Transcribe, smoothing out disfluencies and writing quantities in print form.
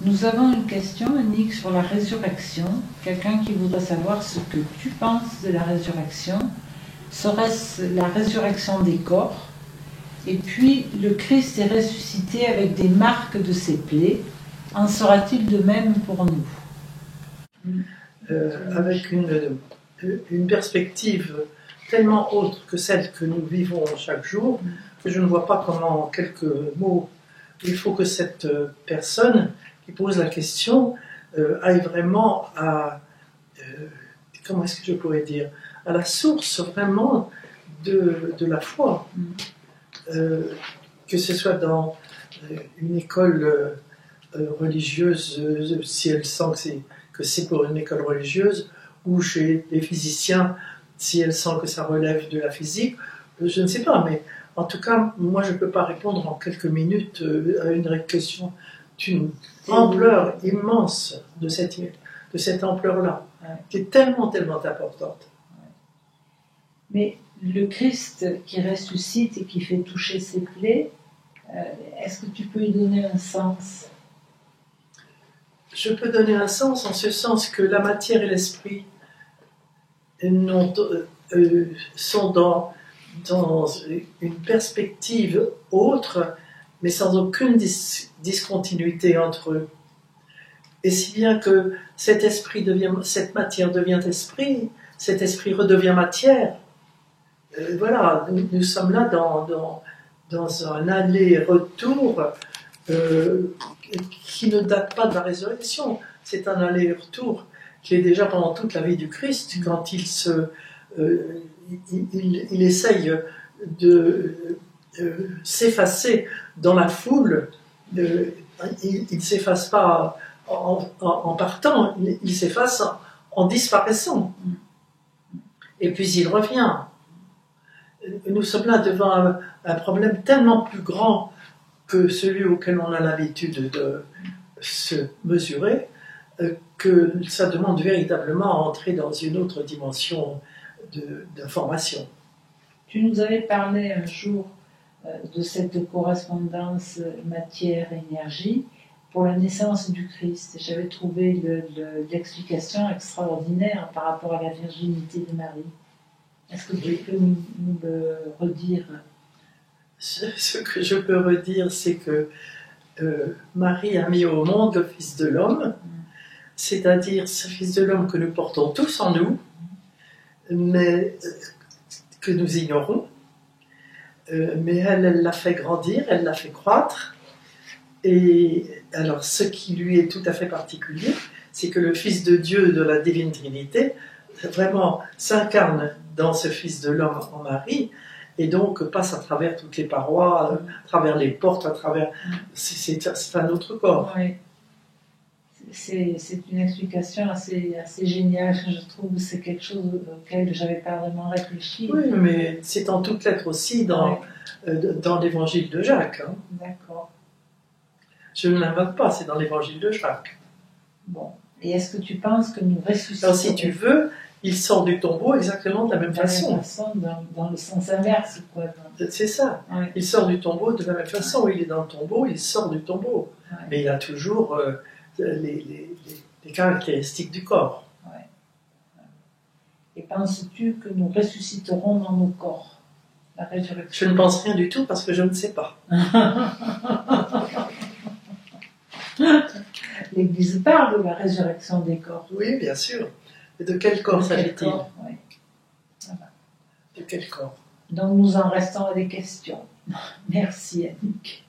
Nous avons une question, Annick, sur la résurrection. Quelqu'un qui voudrait savoir ce que tu penses de la résurrection. Serait-ce la résurrection des corps? Et puis, le Christ est ressuscité avec des marques de ses plaies. En sera-t-il de même pour nous? Avec une perspective tellement autre que celle que nous vivons chaque jour, que je ne vois pas comment, en quelques mots, il faut que cette personne qui pose la question aille vraiment à, comment est-ce que je pourrais dire, à la source vraiment de la foi. Que ce soit dans une école religieuse, si elle sent que c'est pour une école religieuse, ou chez les physiciens, si elle sent que ça relève de la physique, je ne sais pas, mais en tout cas, moi je ne peux pas répondre en quelques minutes à une question d'une ampleur immense de cette ampleur-là, qui est tellement, tellement importante. Mais le Christ qui ressuscite et qui fait toucher ses plaies, est-ce que tu peux lui donner un sens? Je peux donner un sens en ce sens que la matière et l'esprit sont dans une perspective autre, mais sans aucune discontinuité entre eux. Et si bien que cette matière devient esprit, cet esprit redevient matière. Voilà, nous sommes là dans un aller-retour qui ne date pas de la résurrection. C'est un aller-retour qui est déjà pendant toute la vie du Christ, quand il essaye de s'effacer dans la foule. Il ne s'efface pas en partant, il s'efface en disparaissant. Et puis il revient. Nous sommes là devant un problème tellement plus grand que celui auquel on a l'habitude de se mesurer, que ça demande véritablement à entrer dans une autre dimension d'information. Tu nous avais parlé un jour de cette correspondance matière-énergie pour la naissance du Christ. J'avais trouvé l'explication extraordinaire par rapport à la virginité de Marie. Est-ce que tu peux nous le redire? Ce que je peux redire, c'est que Marie a mis au monde le Fils de l'homme, c'est-à-dire ce Fils de l'homme que nous portons tous en nous, mais que nous ignorons. Mais elle l'a fait grandir, elle l'a fait croître. Et alors, ce qui lui est tout à fait particulier, c'est que le Fils de Dieu de la Divine Trinité vraiment s'incarne dans ce Fils de l'homme en Marie, et donc passe à travers toutes les parois, à travers les portes, à travers... C'est un autre corps. Oui. C'est une explication assez géniale, je trouve. C'est quelque chose auquel je n'avais pas vraiment réfléchi. Oui, mais c'est en toutes lettres aussi dans l'évangile de Jacques. Hein. D'accord. Je ne l'invente pas, c'est dans l'évangile de Jacques. Bon. Et est-ce que tu penses que nous ressuscitons? Alors, si tu veux, il sort du tombeau exactement de la même façon. Dans le sens inverse, quoi. C'est ça. Ouais. Il sort du tombeau de la même façon. Il est dans le tombeau, il sort du tombeau. Ouais. Mais il a toujours les caractéristiques du corps. Ouais. Et penses-tu que nous ressusciterons dans nos corps? La résurrection. Je ne pense rien du tout parce que je ne sais pas. L'Église parle de la résurrection des corps. Oui, bien sûr. Et de quel corps s'agit-il? Oui. Voilà. De quel corps? Donc nous en restons à des questions. Merci Annick.